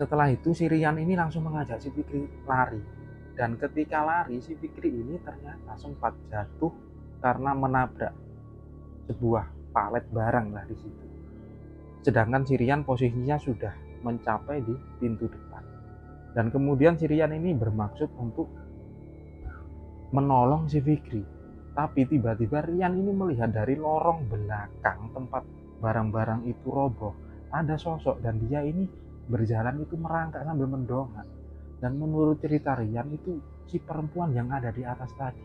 Setelah itu si Rian ini langsung mengajak si Fikri lari. Dan ketika lari, si Fikri ini ternyata sempat jatuh karena menabrak sebuah palet barang lah di situ. Sedangkan si Rian posisinya sudah mencapai di pintu depan. Dan kemudian si Rian ini bermaksud untuk menolong si Fikri. Tapi tiba-tiba Rian ini melihat dari lorong belakang tempat barang-barang itu roboh, ada sosok dan dia ini berjalan itu merangkak sambil mendongak. Dan menurut cerita Rian itu si perempuan yang ada di atas tadi.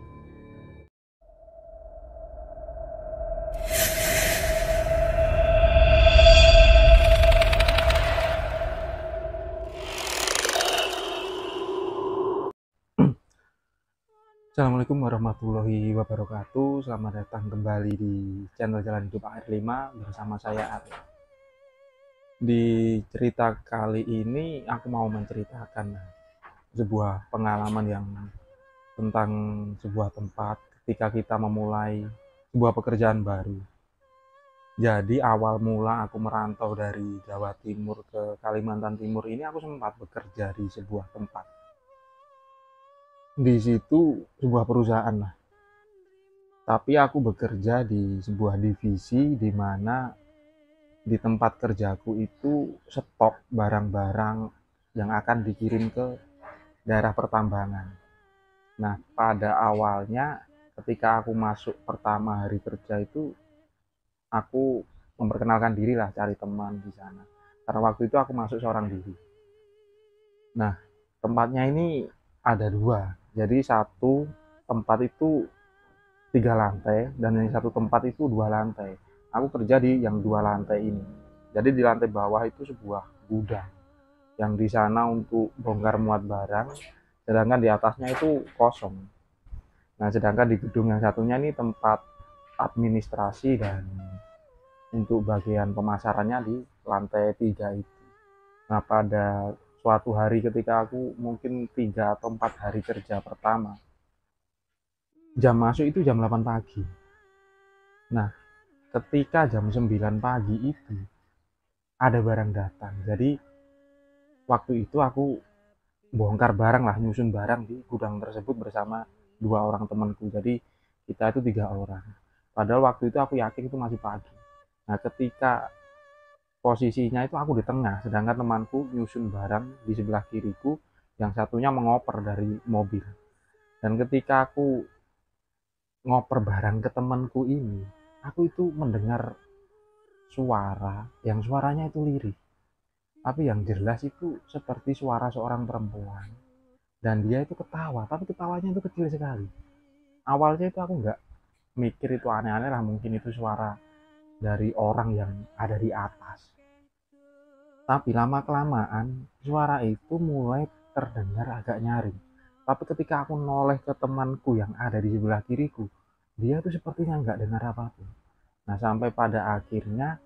Assalamualaikum warahmatullahi wabarakatuh. Selamat datang kembali di channel Jalan Hidup AR5 bersama saya Arya. Di cerita kali ini aku mau menceritakan sebuah pengalaman yang tentang sebuah tempat ketika kita memulai sebuah pekerjaan baru. Jadi awal mula aku merantau dari Jawa Timur ke Kalimantan Timur ini aku sempat bekerja di sebuah tempat. Di situ sebuah perusahaan lah. Tapi aku bekerja di sebuah divisi di mana di tempat kerjaku itu stok barang-barang yang akan dikirim ke daerah pertambangan. Nah, pada awalnya ketika aku masuk pertama hari kerja itu aku memperkenalkan diri lah, cari teman di sana. Karena waktu itu aku masuk seorang diri. Nah, tempatnya ini ada dua. Jadi satu tempat itu 3 lantai dan yang satu tempat itu 2 lantai. Aku kerja di yang 2 lantai ini. Jadi di lantai bawah itu sebuah gudang yang di sana untuk bongkar muat barang, sedangkan di atasnya itu kosong. Nah, sedangkan di gedung yang satunya ini tempat administrasi dan untuk bagian pemasarannya di lantai 3 itu. Nah, pada suatu hari ketika aku mungkin 3 atau 4 hari kerja pertama, jam masuk itu jam 8 pagi. Nah, ketika jam 9 pagi itu ada barang datang. Jadi waktu itu aku bongkar barang lah, nyusun barang di gudang tersebut bersama 2 orang temanku. Jadi kita itu 3 orang. Padahal waktu itu aku yakin itu masih pagi. Nah, ketika posisinya itu aku di tengah, sedangkan temanku nyusun barang di sebelah kiriku, yang satunya mengoper dari mobil. Dan ketika aku ngoper barang ke temanku ini, aku itu mendengar suara yang suaranya itu lirih. Tapi yang jelas itu seperti suara seorang perempuan. Dan dia itu ketawa, tapi ketawanya itu kecil sekali. Awalnya itu aku nggak mikir itu aneh-aneh lah, mungkin itu suara dari orang yang ada di atas. Tapi lama-kelamaan suara itu mulai terdengar agak nyaring. Tapi ketika aku noleh ke temanku yang ada di sebelah kiriku, dia tuh sepertinya nggak dengar apapun. Nah, sampai pada akhirnya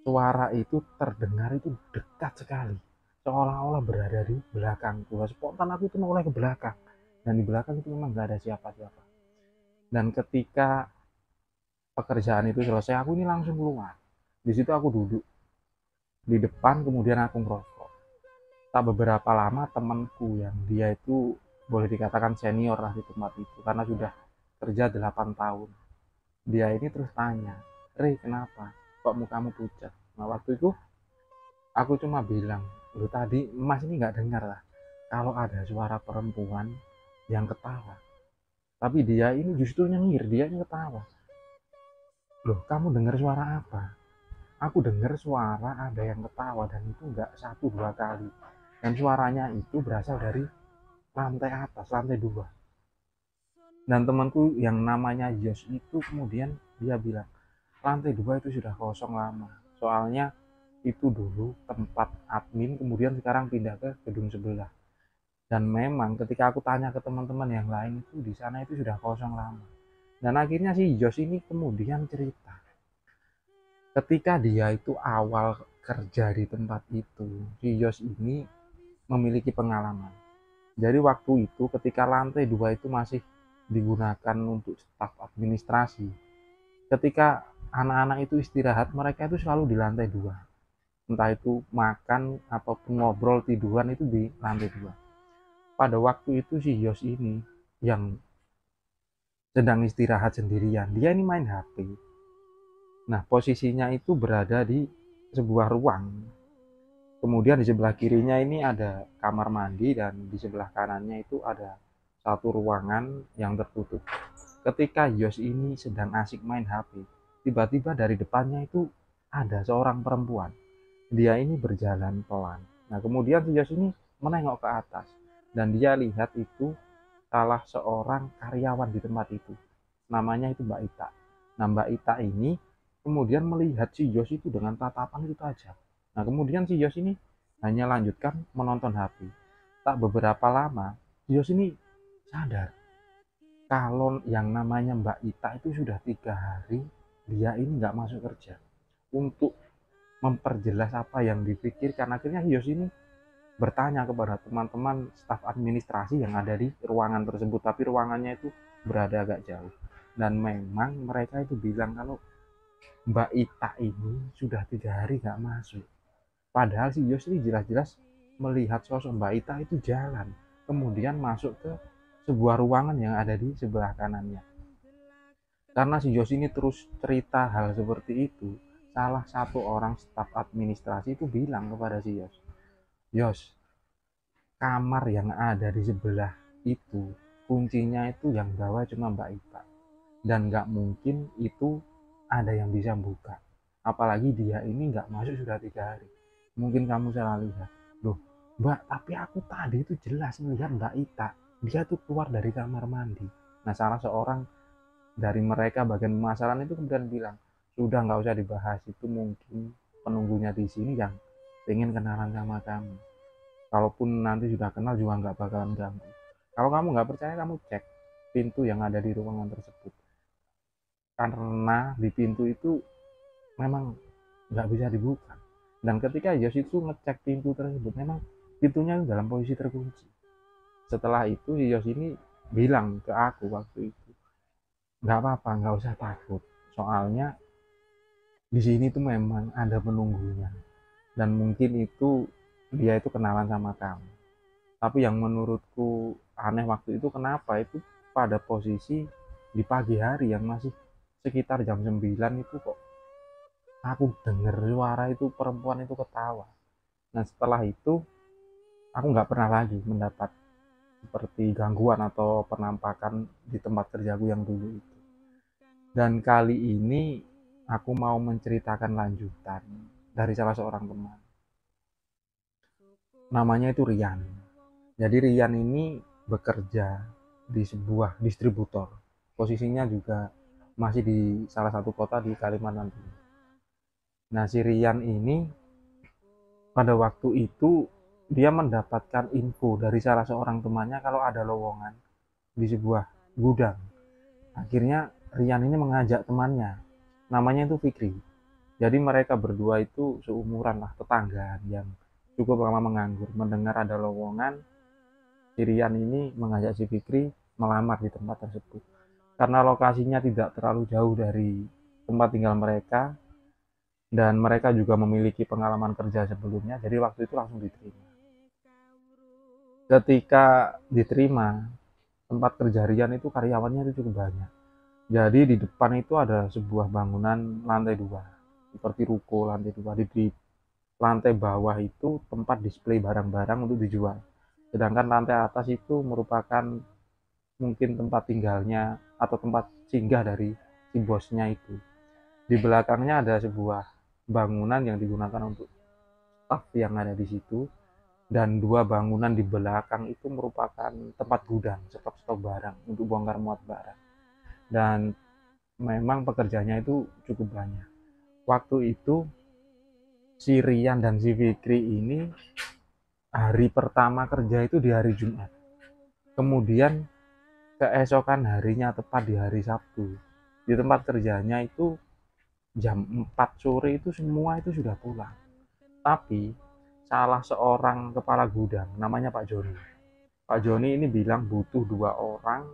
suara itu terdengar itu dekat sekali, seolah-olah berada di belakangku. Spontan aku itu noleh ke belakang, dan di belakang itu memang nggak ada siapa-siapa. Dan ketika pekerjaan itu selesai, aku ini langsung keluar. Di situ aku duduk di depan, kemudian aku ngerokok. Tak beberapa lama temanku yang dia itu boleh dikatakan senior lah di tempat itu, karena sudah kerja 8 tahun. Dia ini terus tanya, "Rey, kenapa? Kok mukamu pucat?" Nah, waktu itu aku cuma bilang, "Lu tadi Mas ini nggak dengar lah kalau ada suara perempuan yang ketawa. Tapi dia ini justru nyengir, dia ini ketawa." "Loh, kamu dengar suara apa?" "Aku dengar suara ada yang ketawa dan itu nggak 1 2 kali. Dan suaranya itu berasal dari lantai atas, lantai 2." Dan temanku yang namanya Yos itu kemudian dia bilang, "Lantai 2 itu sudah kosong lama. Soalnya itu dulu tempat admin, kemudian sekarang pindah ke gedung sebelah. Dan memang ketika aku tanya ke teman-teman yang lain itu di sana itu sudah kosong lama." Dan akhirnya si Yos ini kemudian cerita, ketika dia itu awal kerja di tempat itu, si Yos ini memiliki pengalaman. Jadi waktu itu ketika lantai 2 itu masih digunakan untuk staf administrasi, ketika anak-anak itu istirahat, mereka itu selalu di lantai 2. entah itu makan ataupun ngobrol tiduran itu di lantai 2. Pada waktu itu si Yos ini yang sedang istirahat sendirian, dia ini main HP. Nah, posisinya itu berada di sebuah ruang. Kemudian di sebelah kirinya ini ada kamar mandi dan di sebelah kanannya itu ada satu ruangan yang tertutup. Ketika Yos ini sedang asik main HP, tiba-tiba dari depannya itu ada seorang perempuan. Dia ini berjalan pelan. Nah, kemudian si Yos ini menengok ke atas dan dia lihat itu salah seorang karyawan di tempat itu. Namanya itu Mbak Ita. Nah, Mbak Ita ini kemudian melihat si Yos itu dengan tatapan itu tajam. Nah, kemudian si Yos ini hanya lanjutkan menonton HP. Tak beberapa lama, si Yos ini sadar kalau yang namanya Mbak Ita itu sudah 3 hari dia ini nggak masuk kerja. Untuk memperjelas apa yang dipikirkan, akhirnya si Yos ini bertanya kepada teman-teman staf administrasi yang ada di ruangan tersebut, tapi ruangannya itu berada agak jauh. Dan memang mereka itu bilang kalau Mbak Ita ini sudah 3 hari nggak masuk. Padahal si Yos ini jelas-jelas melihat sosok Mbak Ita itu jalan, kemudian masuk ke sebuah ruangan yang ada di sebelah kanannya. Karena si Yos ini terus cerita hal seperti itu, salah satu orang staf administrasi itu bilang kepada si Yos, Yos, kamar yang ada di sebelah itu, kuncinya itu yang bawa cuma Mbak Ita. Dan nggak mungkin itu ada yang bisa buka. Apalagi dia ini nggak masuk sudah 3 hari. Mungkin kamu salah lihat. Loh, Mbak, tapi aku tadi itu jelas melihat Mbak Ita. Dia tuh keluar dari kamar mandi. Nah, salah seorang dari mereka bagian pemasaran itu kemudian bilang, sudah nggak usah dibahas, itu mungkin penunggunya di sini yang pengen kenalan sama kamu. Kalaupun nanti sudah kenal juga nggak bakalan ganggu. Kalau kamu nggak percaya, kamu cek pintu yang ada di ruangan tersebut. Karena di pintu itu memang nggak bisa dibuka. Dan ketika Yos itu ngecek pintu tersebut, memang pintunya dalam posisi terkunci. Setelah itu Yos ini bilang ke aku waktu itu, nggak apa-apa, nggak usah takut. Soalnya di sini tuh memang ada penunggunya. Dan mungkin itu dia itu kenalan sama kamu. Tapi yang menurutku aneh waktu itu, kenapa itu pada posisi di pagi hari yang masih sekitar jam 9 itu kok aku dengar suara itu perempuan itu ketawa. Nah, setelah itu aku nggak pernah lagi mendapat seperti gangguan atau penampakan di tempat kerjaku yang dulu itu. Dan kali ini aku mau menceritakan lanjutan dari salah seorang teman. Namanya itu Rian. Jadi Rian ini bekerja di sebuah distributor. Posisinya juga masih di salah satu kota di Kalimantan Timur. Nah, si Rian ini pada waktu itu dia mendapatkan info dari salah seorang temannya kalau ada lowongan di sebuah gudang. Akhirnya Rian ini mengajak temannya, namanya itu Fikri. Jadi mereka berdua itu seumuran lah, tetanggaan yang cukup lama menganggur. Mendengar ada lowongan, si Rian ini mengajak si Fikri melamar di tempat tersebut. Karena lokasinya tidak terlalu jauh dari tempat tinggal mereka, dan mereka juga memiliki pengalaman kerja sebelumnya, jadi waktu itu langsung diterima. Ketika diterima, tempat kerja Rian itu karyawannya itu cukup banyak. Jadi di depan itu ada sebuah bangunan lantai 2, seperti ruko lantai 2. Di lantai bawah itu tempat display barang-barang untuk dijual. Sedangkan lantai atas itu merupakan mungkin tempat tinggalnya atau tempat singgah dari si bosnya itu. Di belakangnya ada sebuah bangunan yang digunakan untuk staf yang ada di situ, dan 2 bangunan di belakang itu merupakan tempat gudang, stok-stok barang untuk bongkar muat barang. Dan memang pekerjaannya itu cukup banyak. Waktu itu si Rian dan si Fikri ini hari pertama kerja itu di hari Jumat. Kemudian keesokan harinya tepat di hari Sabtu, di tempat kerjanya itu jam 4 sore itu semua itu sudah pulang. Tapi salah seorang kepala gudang namanya Pak Joni. Pak Joni ini bilang butuh 2 orang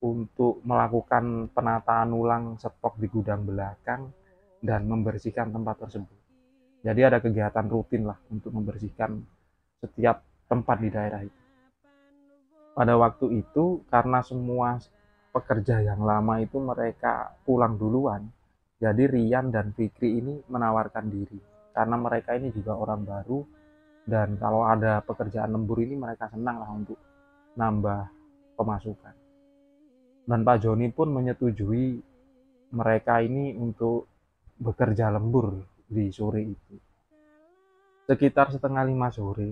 untuk melakukan penataan ulang stok di gudang belakang dan membersihkan tempat tersebut. Jadi ada kegiatan rutin lah untuk membersihkan setiap tempat di daerah itu. Pada waktu itu karena semua pekerja yang lama itu mereka pulang duluan, jadi Rian dan Fikri ini menawarkan diri. Karena mereka ini juga orang baru, dan kalau ada pekerjaan lembur ini mereka senang lah untuk nambah pemasukan. Dan Pak Joni pun menyetujui mereka ini untuk bekerja lembur di sore itu. Sekitar setengah 5 sore,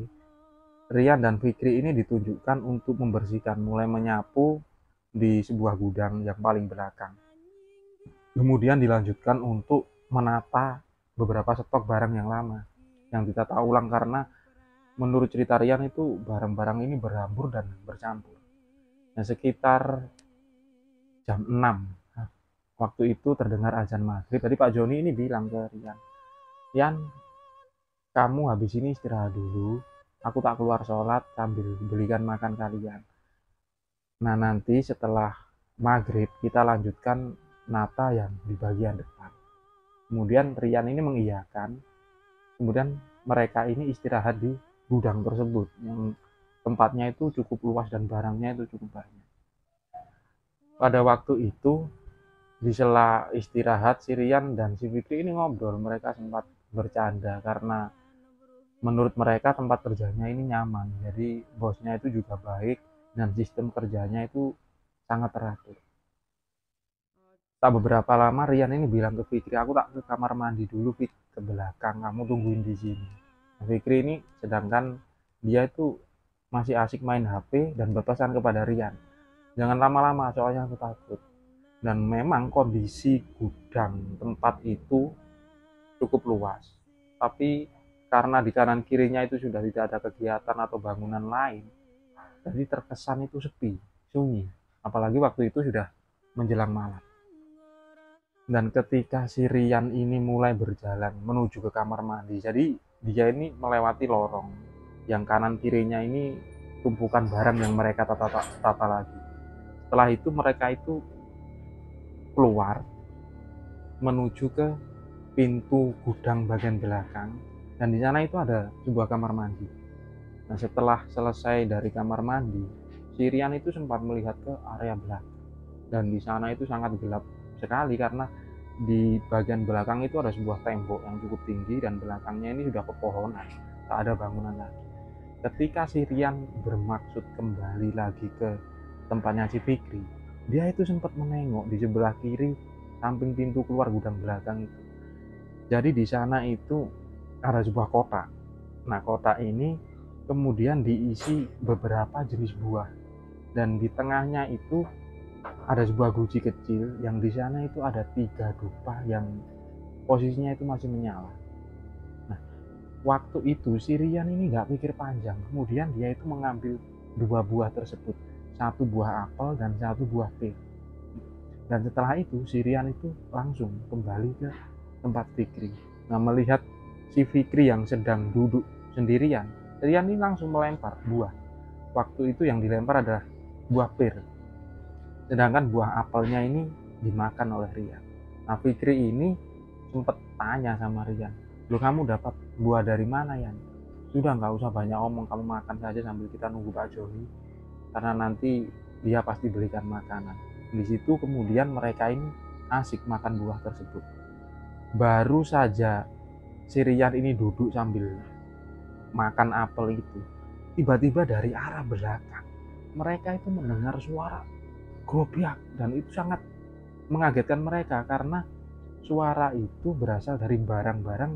Rian dan Fikri ini ditunjukkan untuk membersihkan, mulai menyapu di sebuah gudang yang paling belakang. Kemudian dilanjutkan untuk menata beberapa stok barang yang lama yang ditata ulang karena menurut cerita Rian itu barang-barang ini berhambur dan bercampur. Nah, sekitar jam 6 waktu itu terdengar azan maghrib. Tadi Pak Joni ini bilang ke Rian, Rian, kamu habis ini istirahat dulu, aku tak keluar sholat sambil belikan makan kalian. Nah, nanti setelah maghrib kita lanjutkan nata yang di bagian depan. Kemudian Rian ini mengiyakan. Kemudian mereka ini istirahat di gudang tersebut yang tempatnya itu cukup luas dan barangnya itu cukup banyak. Pada waktu itu di sela istirahat, si Rian dan si Fikri ini ngobrol. Mereka sempat bercanda karena menurut mereka tempat kerjanya ini nyaman, jadi bosnya itu juga baik dan sistem kerjanya itu sangat teratur. Tak beberapa lama Rian ini bilang ke Fikri, aku tak ke kamar mandi dulu, Fik, ke belakang, kamu tungguin di sini. Nah, Fikri ini sedangkan dia itu masih asik main HP dan berpesan kepada Rian, jangan lama-lama soalnya aku takut. Dan memang kondisi gudang tempat itu cukup luas, tapi karena di kanan kirinya itu sudah tidak ada kegiatan atau bangunan lain, jadi terkesan itu sepi, sunyi. Apalagi waktu itu sudah menjelang malam. Dan ketika si Rian ini mulai berjalan menuju ke kamar mandi, jadi dia ini melewati lorong yang kanan kirinya ini tumpukan barang yang mereka tata lagi. Setelah itu mereka itu keluar menuju ke pintu gudang bagian belakang, dan di sana itu ada sebuah kamar mandi. Nah, setelah selesai dari kamar mandi, si Rian itu sempat melihat ke area belakang, dan di sana itu sangat gelap sekali karena di bagian belakang itu ada sebuah tembok yang cukup tinggi dan belakangnya ini sudah pepohonan, tak ada bangunan lagi. Ketika si Rian bermaksud kembali lagi ke tempatnya si Fikri, dia itu sempat menengok di sebelah kiri samping pintu keluar gudang belakang itu. Jadi di sana itu ada sebuah kotak. Nah, kotak ini kemudian diisi beberapa jenis buah, dan di tengahnya itu ada sebuah guci kecil yang di sana itu ada 3 dupa yang posisinya itu masih menyala. Nah, waktu itu si Rian ini nggak pikir panjang, kemudian dia itu mengambil 2 buah tersebut, 1 buah apel dan 1 buah pir. Dan setelah itu si Rian itu langsung kembali ke tempat Fikri. Nah, melihat si Fikri yang sedang duduk sendirian, Rian ini langsung melempar buah. Waktu itu yang dilempar adalah buah pir, sedangkan buah apelnya ini dimakan oleh Rian. Nah, Fikri ini sempat tanya sama Rian, "Loh, kamu dapat buah dari mana, Yan? Sudah, nggak usah banyak omong, kamu makan saja sambil kita nunggu Pak Joni, karena nanti dia pasti belikan makanan." Di situ kemudian mereka ini asik makan buah tersebut. Baru saja si Rian ini duduk sambil makan apel itu, tiba-tiba dari arah belakang mereka itu mendengar suara gobiak, dan itu sangat mengagetkan mereka karena suara itu berasal dari barang-barang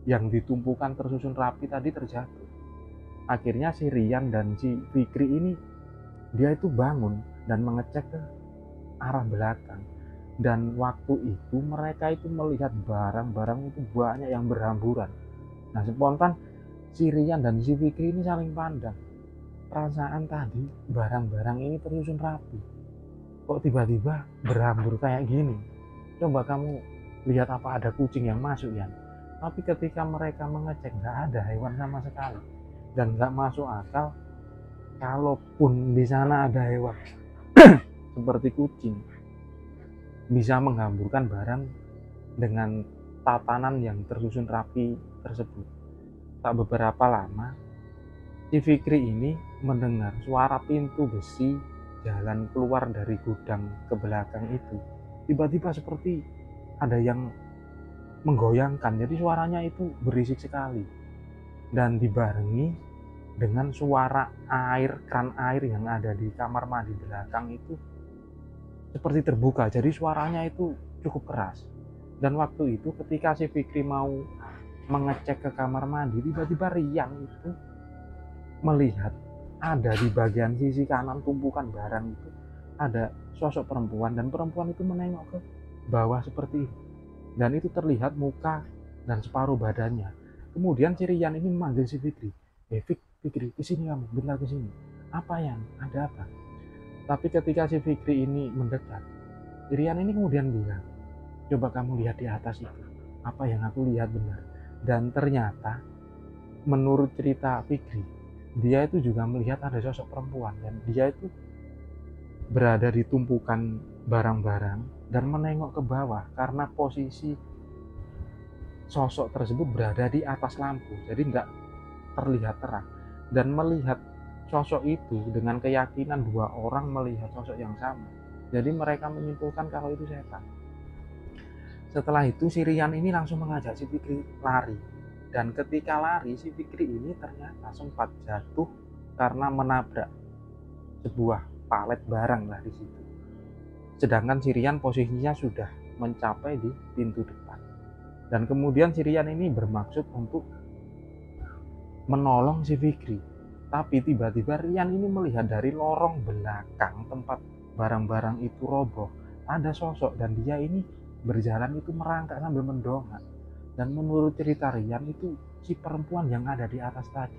yang ditumpukan tersusun rapi tadi terjatuh. Akhirnya si Rian dan si Fikri ini dia itu bangun dan mengecek ke arah belakang, dan waktu itu mereka itu melihat barang-barang itu banyak yang berhamburan. Nah, spontan si Rian dan si Fikri ini saling pandang, perasaan tadi barang-barang ini tersusun rapi, kok tiba-tiba berhambur kayak gini. Coba kamu lihat apa ada kucing yang masuk, ya. Tapi ketika mereka mengecek nggak ada hewan sama sekali, dan nggak masuk akal kalaupun di sana ada hewan seperti kucing bisa menghamburkan barang dengan tatanan yang tersusun rapi tersebut. Tak beberapa lama, si Fikri ini mendengar suara pintu besi jalan keluar dari gudang ke belakang itu. Tiba-tiba seperti ada yang menggoyangkan, jadi suaranya itu berisik sekali. Dan dibarengi dengan suara air, keran air yang ada di kamar mandi belakang itu seperti terbuka, jadi suaranya itu cukup keras. Dan waktu itu ketika si Fikri mau mengecek ke kamar mandi, tiba-tiba Rian itu melihat ada di bagian sisi kanan tumpukan barang itu ada sosok perempuan, dan perempuan itu menengok ke bawah seperti itu, dan itu terlihat muka dan separuh badannya. Kemudian si Rian ini memanggil si Fikri, Fikri, kesini kamu, bentar kesini. Apa yang ada apa? Tapi ketika si Fikri ini mendekat, Rian ini kemudian bilang, coba kamu lihat di atas itu, apa yang aku lihat benar. Dan ternyata menurut cerita Fikri, dia itu juga melihat ada sosok perempuan, dan dia itu berada di tumpukan barang-barang dan menengok ke bawah karena posisi sosok tersebut berada di atas lampu, jadi tidak terlihat terang. Dan melihat sosok itu dengan keyakinan dua orang melihat sosok yang sama, jadi mereka menyimpulkan kalau itu setan. Setelah itu si Rian ini langsung mengajak si Fikri lari, dan ketika lari si Fikri ini ternyata sempat jatuh karena menabrak sebuah palet barang lah di situ. Sedangkan si Rian posisinya sudah mencapai di pintu depan, dan kemudian si Rian ini bermaksud untuk menolong si Fikri. Tapi tiba-tiba Rian ini melihat dari lorong belakang tempat barang-barang itu roboh, ada sosok, dan dia ini berjalan itu merangkak sambil mendongak. Dan menurut cerita Rian itu si perempuan yang ada di atas tadi.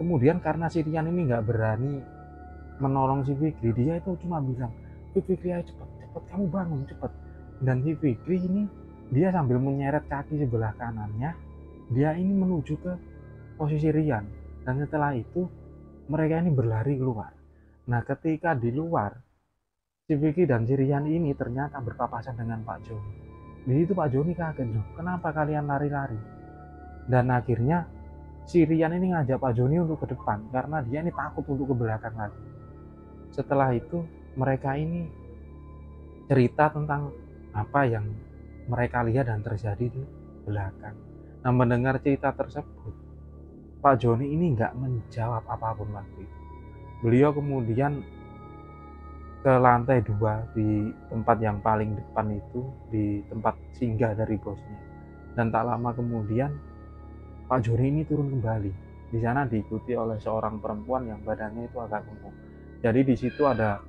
Kemudian karena si Rian ini nggak berani menolong si Fikri, dia itu cuma bilang, Fikri ayo cepet kamu bangun cepet. Dan si Fikri ini dia sambil menyeret kaki sebelah kanannya, dia ini menuju ke posisi Rian. Dan setelah itu mereka ini berlari keluar. Nah ketika di luar, si Vicky dan si Rian ini ternyata berpapasan dengan Pak Joni. Di situ Pak Joni kaget, kenapa kalian lari-lari? Dan akhirnya si Rian ini ngajak Pak Joni untuk ke depan karena dia ini takut untuk ke belakang lagi. Setelah itu mereka ini cerita tentang apa yang mereka lihat dan terjadi di belakang. Nah mendengar cerita tersebut, Pak Joni ini nggak menjawab apapun waktu itu. Beliau kemudian ke lantai 2 di tempat yang paling depan itu, di tempat singgah dari bosnya. Dan tak lama kemudian Pak Joni ini turun kembali. Di sana diikuti oleh seorang perempuan yang badannya itu agak gemuk. Jadi di situ ada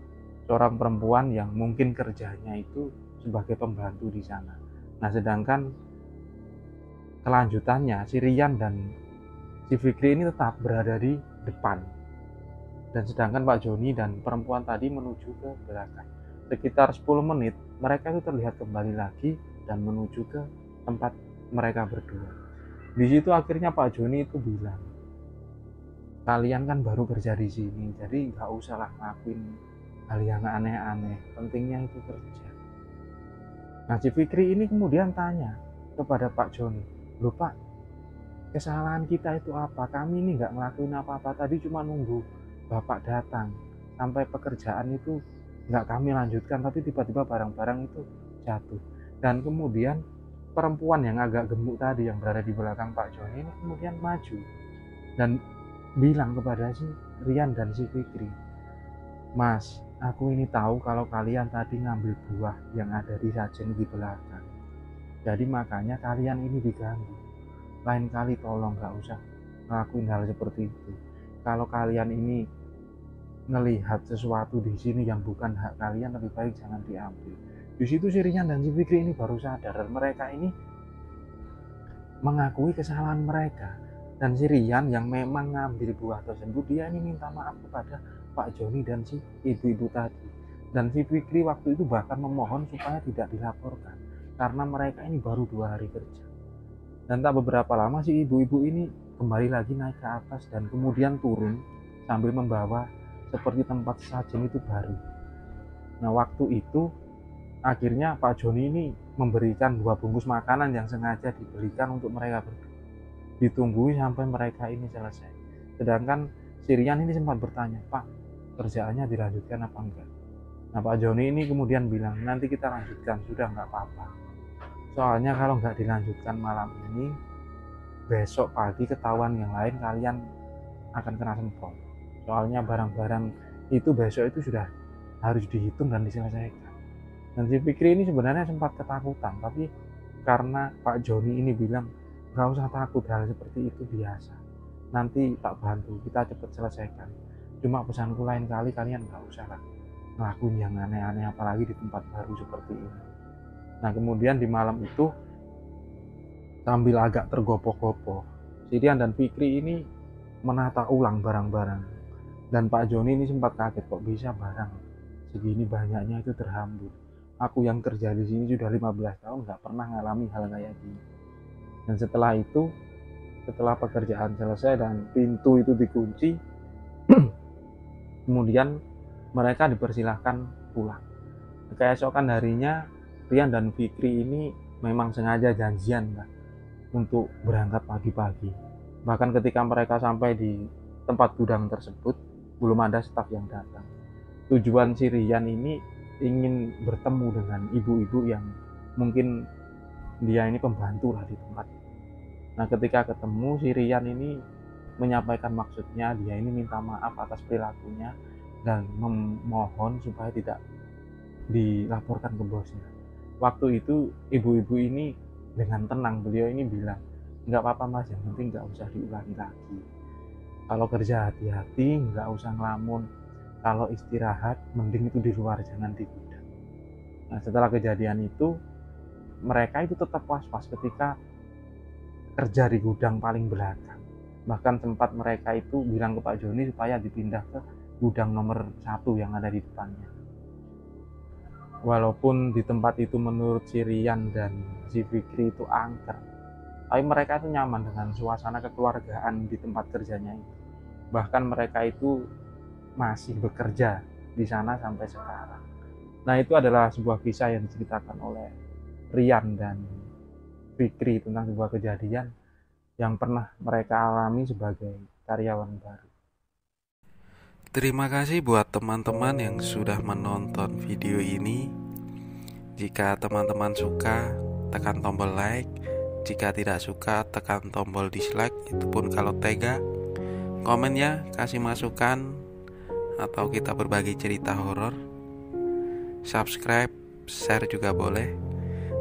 seorang perempuan yang mungkin kerjanya itu sebagai pembantu di sana. Nah sedangkan kelanjutannya si Rian dan si Fikri ini tetap berada di depan, dan sedangkan Pak Joni dan perempuan tadi menuju ke belakang. Sekitar 10 menit mereka itu terlihat kembali lagi dan menuju ke tempat mereka berdua. Di situ akhirnya Pak Joni itu bilang, kalian kan baru kerja di sini, jadi nggak usah lah ngelakuin hal yang aneh-aneh, pentingnya itu kerja. Nah si Fikri ini kemudian tanya kepada Pak Joni, loh Pak, kesalahan kita itu apa? Kami ini nggak ngelakuin apa-apa, tadi cuma nunggu Bapak datang, sampai pekerjaan itu nggak kami lanjutkan, tapi tiba-tiba barang-barang itu jatuh. Dan kemudian perempuan yang agak gemuk tadi yang berada di belakang Pak Joni ini kemudian maju dan bilang kepada si Rian dan si Fikri, Mas, aku ini tahu kalau kalian tadi ngambil buah yang ada di sajen di belakang, jadi makanya kalian ini diganggu. Lain kali tolong gak usah ngelakuin hal seperti itu. Kalau kalian ini ngelihat sesuatu di sini yang bukan hak kalian, lebih baik jangan diambil. Di situ si Rian dan si Fikri ini baru sadar, dan mereka ini mengakui kesalahan mereka. Dan si Rian yang memang ngambil buah tersebut, dia ini minta maaf kepada Pak Joni dan si ibu-ibu tadi. Dan si Fikri waktu itu bahkan memohon supaya tidak dilaporkan karena mereka ini baru 2 hari kerja. Dan tak beberapa lama si ibu-ibu ini kembali lagi naik ke atas dan kemudian turun sambil membawa seperti tempat sajen itu baru. Nah waktu itu akhirnya Pak Joni ini memberikan 2 bungkus makanan yang sengaja dibelikan untuk mereka berdua. ditunggu sampai mereka ini selesai. Sedangkan si Rian ini sempat bertanya, Pak, kerjaannya dilanjutkan apa enggak? Nah, Pak Joni ini kemudian bilang, nanti kita lanjutkan, sudah nggak apa-apa. Soalnya kalau nggak dilanjutkan malam ini, besok pagi ketahuan yang lain, kalian akan kena semprot. Soalnya barang-barang itu besok itu sudah harus dihitung dan diselesaikan. Dan si Fikri ini sebenarnya sempat ketakutan, tapi karena Pak Joni ini bilang, nggak usah takut, hal seperti itu biasa. Nanti tak bantu, kita cepat selesaikan. Cuma pesanku lain kali kalian nggak usah lah ngelakuin yang aneh-aneh, apalagi di tempat baru seperti ini. Nah, kemudian di malam itu sambil agak tergopoh-gopoh, si Rian dan Fikri ini menata ulang barang-barang. Dan Pak Joni ini sempat kaget, kok bisa barang segini banyaknya itu terhambur. Aku yang kerja di sini sudah 15 tahun nggak pernah ngalami hal kayak gini. Dan setelah itu, setelah pekerjaan selesai dan pintu itu dikunci, kemudian mereka dipersilahkan pulang. Keesokan harinya, Rian dan Fikri ini memang sengaja janjian lah untuk berangkat pagi-pagi. Bahkan ketika mereka sampai di tempat gudang tersebut, belum ada staf yang datang. Tujuan si Rian ini ingin bertemu dengan ibu-ibu yang mungkin dia ini pembantu lah di tempat. Nah, ketika ketemu, si Rian ini menyampaikan maksudnya, dia ini minta maaf atas perilakunya dan memohon supaya tidak dilaporkan ke bosnya. Waktu itu ibu-ibu ini dengan tenang, beliau ini bilang, nggak apa-apa mas, yang penting nggak usah diulangi lagi. Kalau kerja hati-hati, nggak usah ngelamun. Kalau istirahat, mending itu di luar, jangan di gudang. Nah, setelah kejadian itu, mereka itu tetap was-was ketika kerja di gudang paling belakang. Bahkan sempat mereka itu bilang ke Pak Joni supaya dipindah ke gudang nomor 1 yang ada di depannya. Walaupun di tempat itu menurut si Rian dan si Fikri itu angker, tapi mereka itu nyaman dengan suasana kekeluargaan di tempat kerjanya itu. Bahkan mereka itu masih bekerja di sana sampai sekarang. Nah, itu adalah sebuah kisah yang diceritakan oleh Rian dan Fikri tentang sebuah kejadian yang pernah mereka alami sebagai karyawan baru. Terima kasih buat teman-teman yang sudah menonton video ini. Jika teman-teman suka, tekan tombol like. Jika tidak suka, tekan tombol dislike. Itu pun kalau tega. Komen ya, kasih masukan, atau kita berbagi cerita horor. Subscribe, share juga boleh.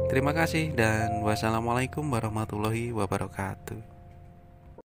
Terima kasih dan wassalamualaikum warahmatullahi wabarakatuh.